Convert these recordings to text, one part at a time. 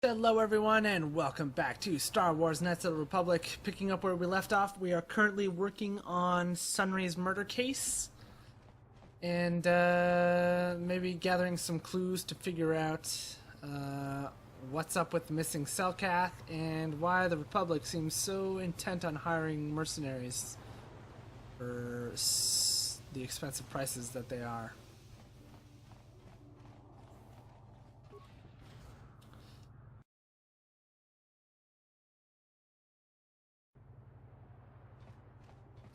Hello everyone and welcome back to Star Wars Knights of the Republic. Picking up where we left off, we are currently working on Sunry's murder case. And maybe gathering some clues to figure out what's up with the missing Selkath and why the Republic seems so intent on hiring mercenaries for the expensive prices that they are.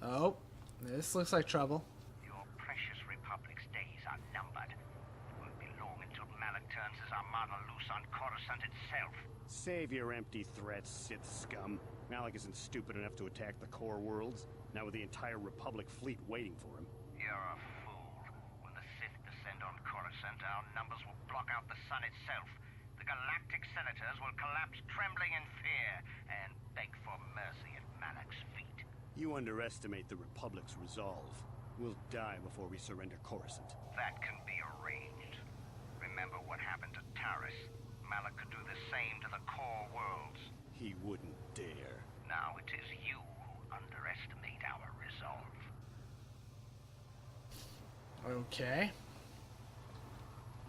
Oh, this looks like trouble. Your precious Republic's days are numbered. It won't be long until Malak turns his armada loose on Coruscant itself. Save your empty threats, Sith scum. Malak isn't stupid enough to attack the core worlds, now with the entire Republic fleet waiting for him. You're a fool. When the Sith descend on Coruscant, our numbers will block out the sun itself. The galactic senators will collapse trembling in fear and beg for mercy at Malak's feet. You underestimate the Republic's resolve. We'll die before we surrender Coruscant. That can be arranged. Remember what happened to Taris. Malak could do the same to the core worlds. He wouldn't dare. Now it is you who underestimate our resolve. Okay.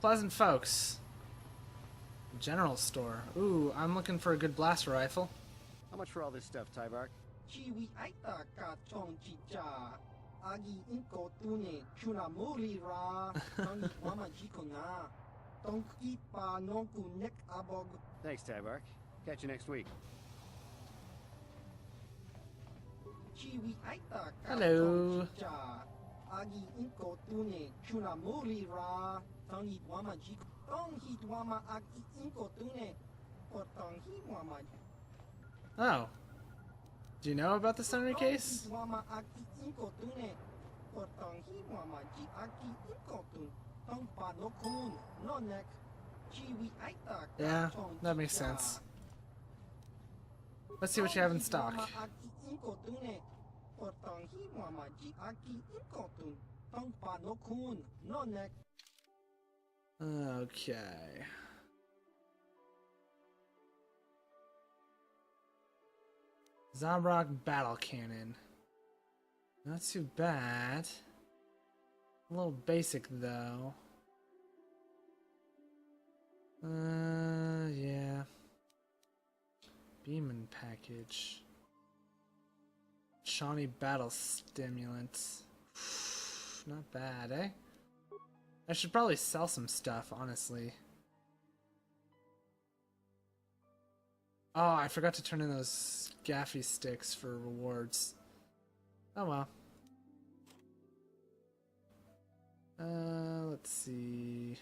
Pleasant folks. General store. Ooh, I'm looking for a good blaster rifle. How much for all this stuff, Tybark? Chiwi aita ka chong chicha agi inko tune chuna muri ra tangi mama jikona tong ipa nonku nek abog. Thanks, Tybark. Catch you next week. Chiwi aita ka Hello. chong chicha agi inko tune chuna muri ra tangi mama jik tong hit mama agi inko tune or tong hi mama. Oh. Do you know about the Sunry case? Yeah, that makes sense. Let's see what you have in stock. Okay. Zabrak battle cannon. Not too bad. A little basic though. Yeah. Beeman package. Shawnee battle stimulant. Not bad, eh? I should probably sell some stuff, honestly. Oh, I forgot to turn in those gaffy sticks for rewards. Oh well. Let's see.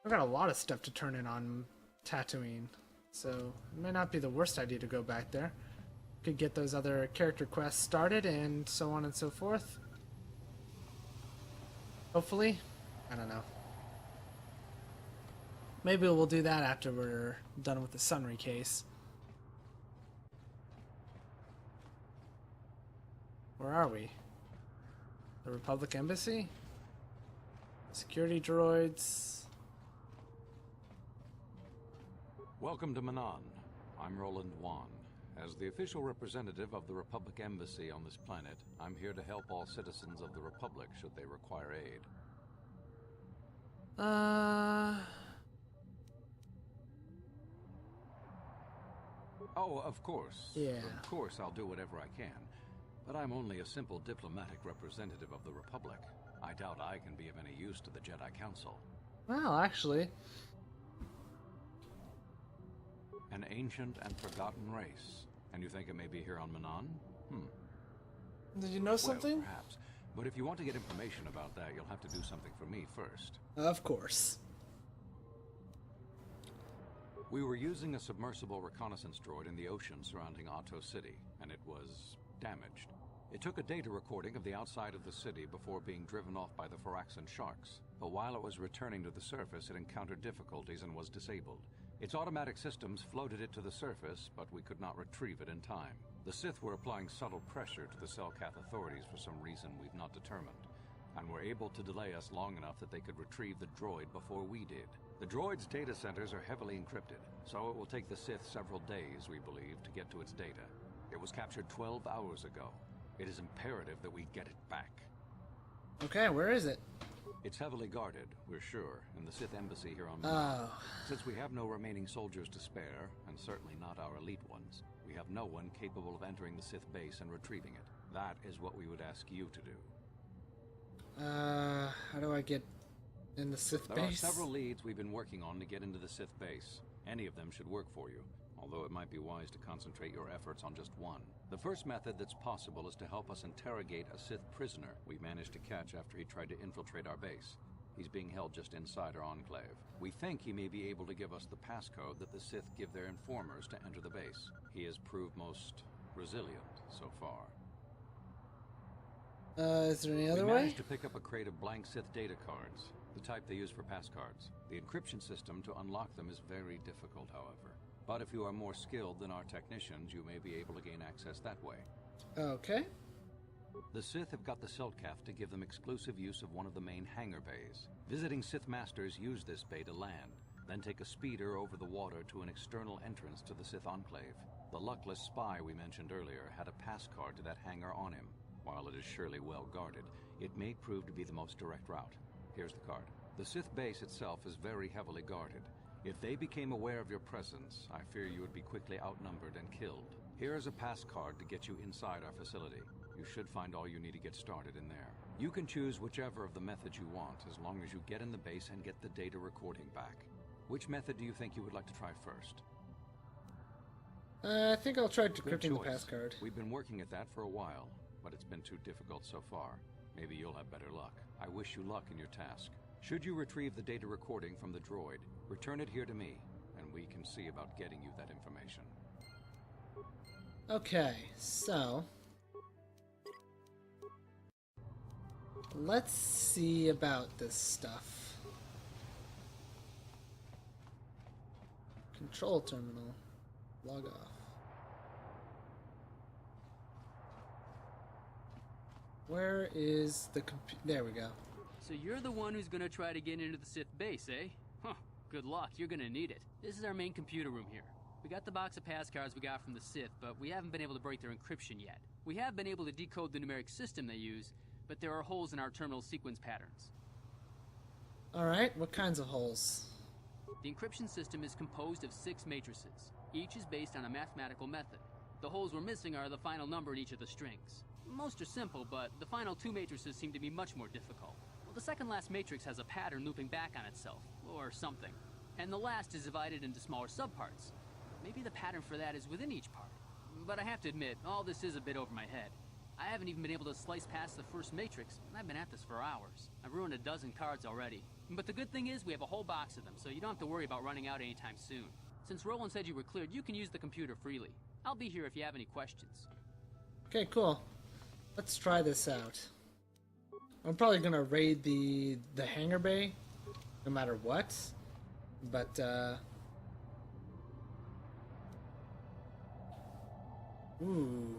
I've got a lot of stuff to turn in on Tatooine. So, it may not be the worst idea to go back there. Could get those other character quests started and so on and so forth. Hopefully. I don't know. Maybe we'll do that after we're done with the Sunry case. Where are we? The Republic Embassy? Security droids. Welcome to Manan. I'm Roland Wan. As the official representative of the Republic Embassy on this planet, I'm here to help all citizens of the Republic should they require aid. Oh, of course. Yeah. Of course, I'll do whatever I can. But I'm only a simple diplomatic representative of the Republic. I doubt I can be of any use to the Jedi Council. Well, actually... An ancient and forgotten race. And you think it may be here on Manan? Did you know something? Well, perhaps. But if you want to get information about that, you'll have to do something for me first. Of course. We were using a submersible reconnaissance droid in the ocean surrounding Otto City, and it was damaged. It took a data recording of the outside of the city before being driven off by the Faraxan sharks. But while it was returning to the surface, it encountered difficulties and was disabled. Its automatic systems floated it to the surface, but we could not retrieve it in time. The Sith were applying subtle pressure to the Selkath authorities for some reason we've not determined, and were able to delay us long enough that they could retrieve the droid before we did. The droid's data centers are heavily encrypted, so it will take the Sith several days, we believe, to get to its data. It was captured 12 hours ago. It is imperative that we get it back. Okay, where is it? It's heavily guarded, we're sure, in the Sith embassy here on Mars. Oh. Since we have no remaining soldiers to spare, and certainly not our elite ones, we have no one capable of entering the Sith base and retrieving it. That is what we would ask you to do. How do I get in the Sith There are base? several leads we've been working on to get into the Sith base. Any of them should work for you, although it might be wise to concentrate your efforts on just one. The first method that's possible is to help us interrogate a Sith prisoner we managed to catch after he tried to infiltrate our base. He's being held just inside our enclave. We think he may be able to give us the passcode that the Sith give their informers to enter the base. He has proved most resilient so far. Is there any other We way? managed to pick up a crate of blank Sith data cards, the type they use for passcards. The encryption system to unlock them is very difficult, however. But if you are more skilled than our technicians, you may be able to gain access that way. Okay. The Sith have got the Selkath to give them exclusive use of one of the main hangar bays. Visiting Sith masters use this bay to land, then take a speeder over the water to an external entrance to the Sith enclave. The luckless spy we mentioned earlier had a pass card to that hangar on him. While it is surely well guarded, it may prove to be the most direct route. Here's the card. The Sith base itself is very heavily guarded. If they became aware of your presence, I fear you would be quickly outnumbered and killed. Here is a pass card to get you inside our facility. You should find all you need to get started in there. You can choose whichever of the methods you want, as long as you get in the base and get the data recording back. Which method do you think you would like to try first? I think I'll try Good decrypting the choice. passcard. We've been working at that for a while, but it's been too difficult so far. Maybe you'll have better luck. I wish you luck in your task. Should you retrieve the data recording from the droid, return it here to me, and we can see about getting you that information. Okay, so let's see about this stuff. Control terminal. Log off. Where is the there we go. So you're the one who's gonna try to get into the Sith base, eh? Huh, good luck, you're gonna need it. This is our main computer room here. We got the box of passcards we got from the Sith, but we haven't been able to break their encryption yet. We have been able to decode the numeric system they use, but there are holes in our terminal sequence patterns. Alright, what kinds of holes? The encryption system is composed of 6 matrices. Each is based on a mathematical method. The holes we're missing are the final number in each of the strings. Most are simple, but the final 2 matrices seem to be much more difficult. Well, the second last matrix has a pattern looping back on itself, or something. And the last is divided into smaller subparts. Maybe the pattern for that is within each part. But I have to admit, all this is a bit over my head. I haven't even been able to slice past the first matrix, and I've been at this for hours. I've ruined a dozen cards already. But the good thing is we have a whole box of them, so you don't have to worry about running out anytime soon. Since Roland said you were cleared, you can use the computer freely. I'll be here if you have any questions. Okay, cool. Let's try this out. I'm probably gonna raid the hangar bay, no matter what. But ooh.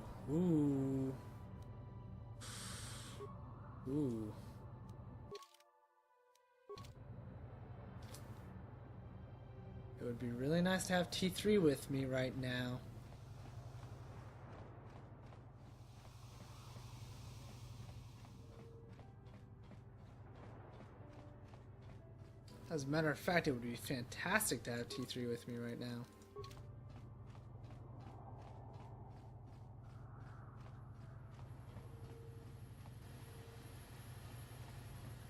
It would be really nice to have T3 with me right now. As a matter of fact, it would be fantastic to have T3 with me right now.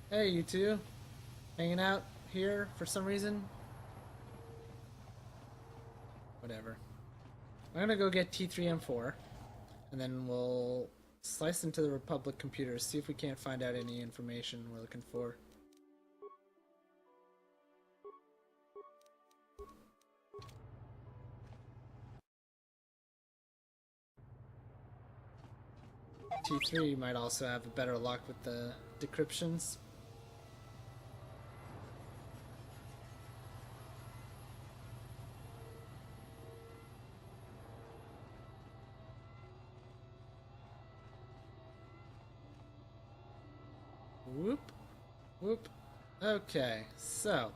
Hey, you two. Hanging out here for some reason? Whatever. I'm gonna go get T3M4, and then we'll slice into the Republic computers, see if we can't find out any information we're looking for. T3 might also have a better luck with the decryptions. Whoop. Whoop. Okay, so.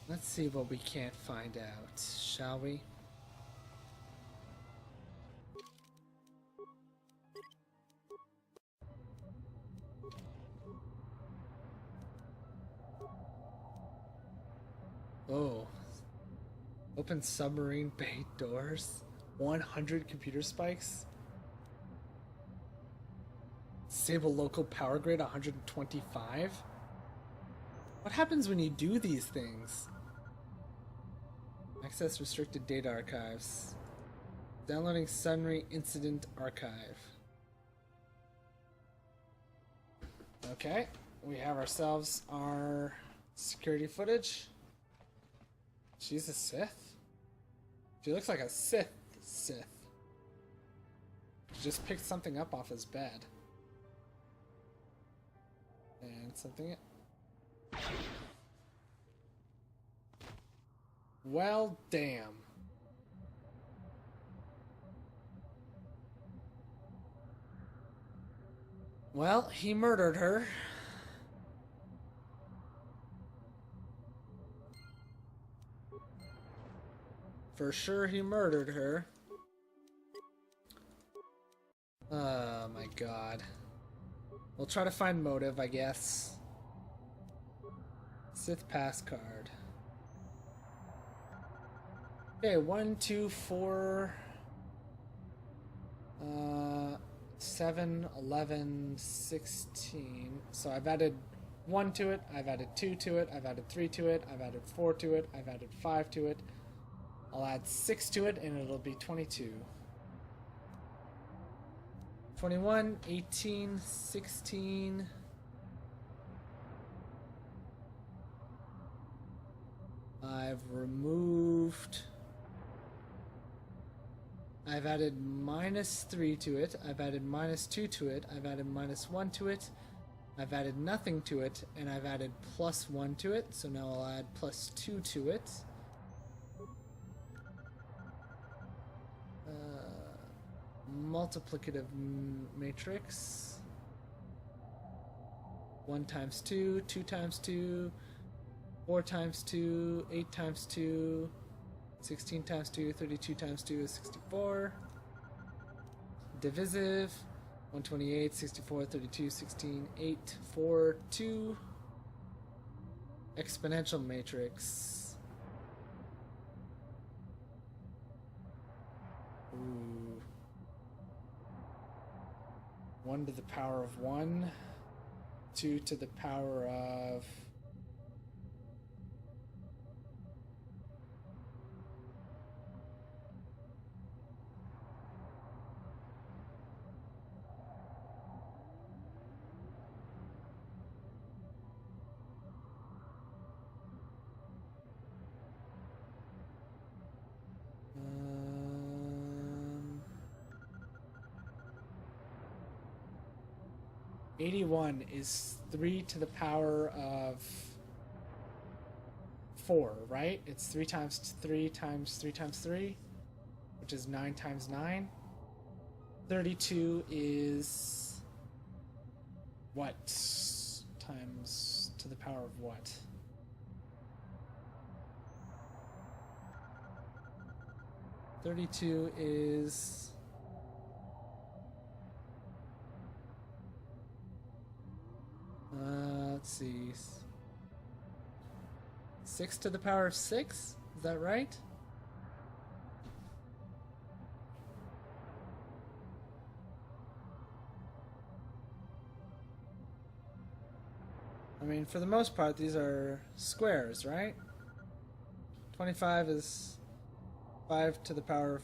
Let's see what we can't find out, shall we? Oh. Open submarine bay doors. 100 computer spikes. Disable local power grid 125. What happens when you do these things? Access restricted data archives. Downloading Sunray Incident Archive. Okay, we have ourselves our security footage. She's a Sith? She looks like a Sith. She just picked something up off his bed. And something... Well, damn. Well, he murdered her. For sure he murdered her. Oh my god. We'll try to find motive, I guess. Sith pass card. Okay, 1, 2, 4, 7, 11, 16. So I've added 1 to it, I've added 2 to it, I've added 3 to it, I've added 4 to it, I've added 5 to it. I'll add 6 to it and it'll be 22. 21, 18, 16. I've removed... I've added -3 to it, I've added -2 to it, I've added -1 to it, I've added nothing to it, and I've added +1 to it, so now I'll add +2 to it. Multiplicative matrix. 1 times 2, 2 times 2, 4 times 2, 8 times 2, 16 times 2, 32 times 2 is 64. Divisive. 128, 64, 32, 16, 8, 4, 2. Exponential matrix. Ooh. 1 to the power of 1. 2 to the power of... Um, 81 is 3 to the power of 4, right? It's 3 times 3 times 3 times 3, which is 9 times 9. 32 is what? Times to the power of what? $32 is... let's see. 6 to the power of 6? Is that right? I mean, for the most part, these are squares, right? 25 is 5 to the power of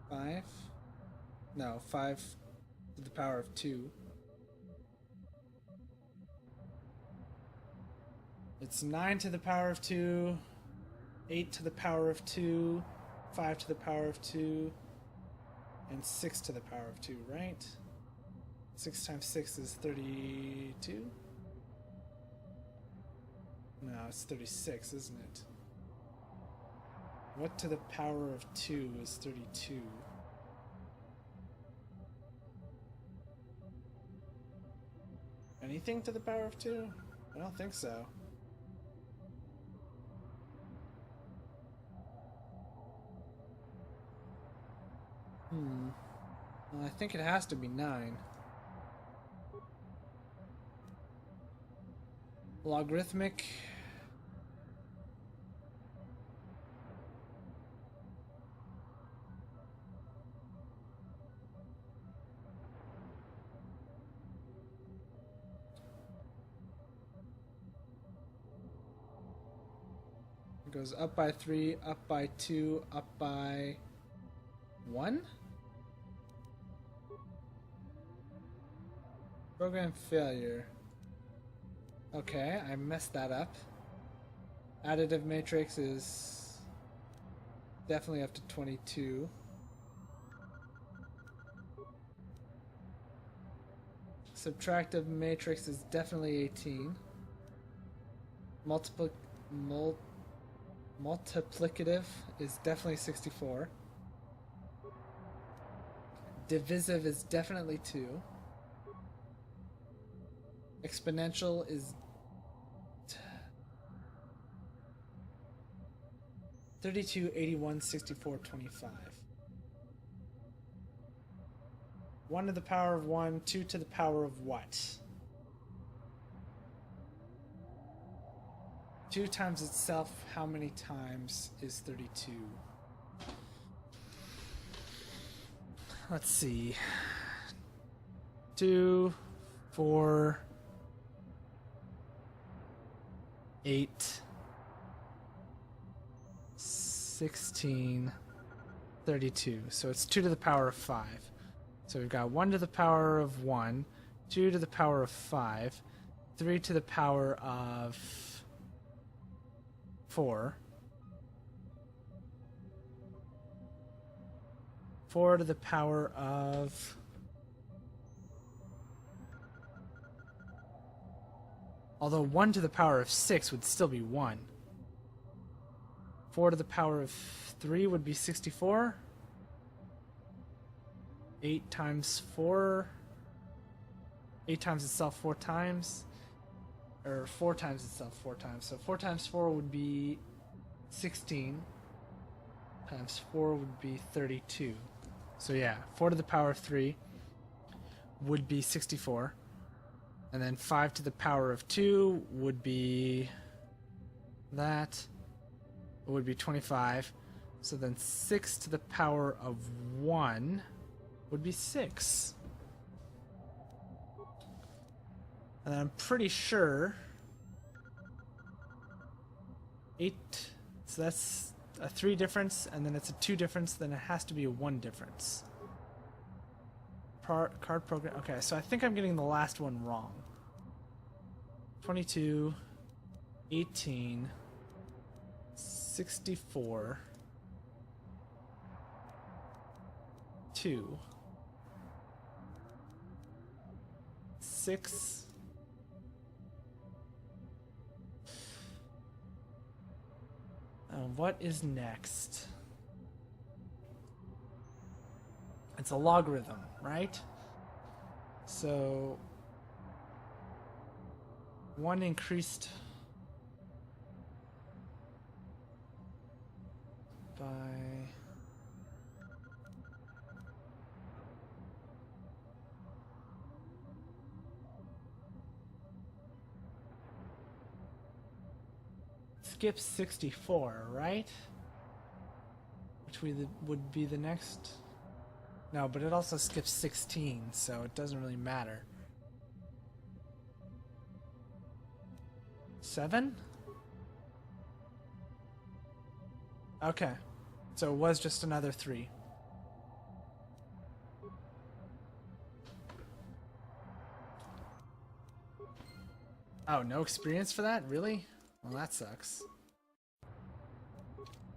5? No, 5 to the power of 2. It's 9 to the power of 2, 8 to the power of 2, 5 to the power of 2, and 6 to the power of 2, right? 6 times 6 is 32? No, it's 36, isn't it? What to the power of 2 is 32? anything to the power of 2? I don't think so. Well, I think it has to be 9. Logarithmic. It goes up by 3, up by 2, up by 1? Program failure. Okay, I messed that up. Additive matrix is definitely up to 22. Subtractive matrix is definitely 18. Multiplicative is definitely 64. Divisive is definitely 2. Exponential is 32, 81, 64, 25. 1 to the power of 1, 2 to the power of what? 2 times itself, how many times is 32? Let's see. 2, 4, 8, 16, 32. So it's 2 to the power of 5. So we've got 1 to the power of 1, 2 to the power of 5, 3 to the power of 4, 4 to the power of... Although 1 to the power of 6 would still be 1. 4 to the power of 3 would be 64. 8 times 4... 8 times itself 4 times. Or 4 times itself 4 times. So 4 times 4 would be 16. Times 4 would be 32. So yeah, 4 to the power of 3 would be 64. And then 5 to the power of 2 would be that. It would be 25. So then 6 to the power of 1 would be 6. And I'm pretty sure 8, so that's a 3 difference, and then it's a 2 difference, then it has to be a 1 difference. Card program, okay, so I think I'm getting the last one wrong. 22, 18, 64, 2, 6, what is next? It's a logarithm, right? So 1 increased by skips 64, right? Which would be the next. No, but it also skips 16, so it doesn't really matter. 7? Okay, so it was just another 3. Oh, no experience for that? Really? Well, that sucks.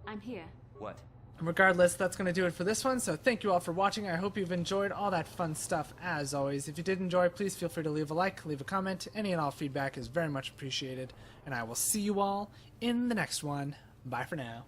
I'm here. What? Regardless, that's going to do it for this one, so thank you all for watching. I hope you've enjoyed all that fun stuff, as always. If you did enjoy, please feel free to leave a like, leave a comment. Any and all feedback is very much appreciated, and I will see you all in the next one. Bye for now.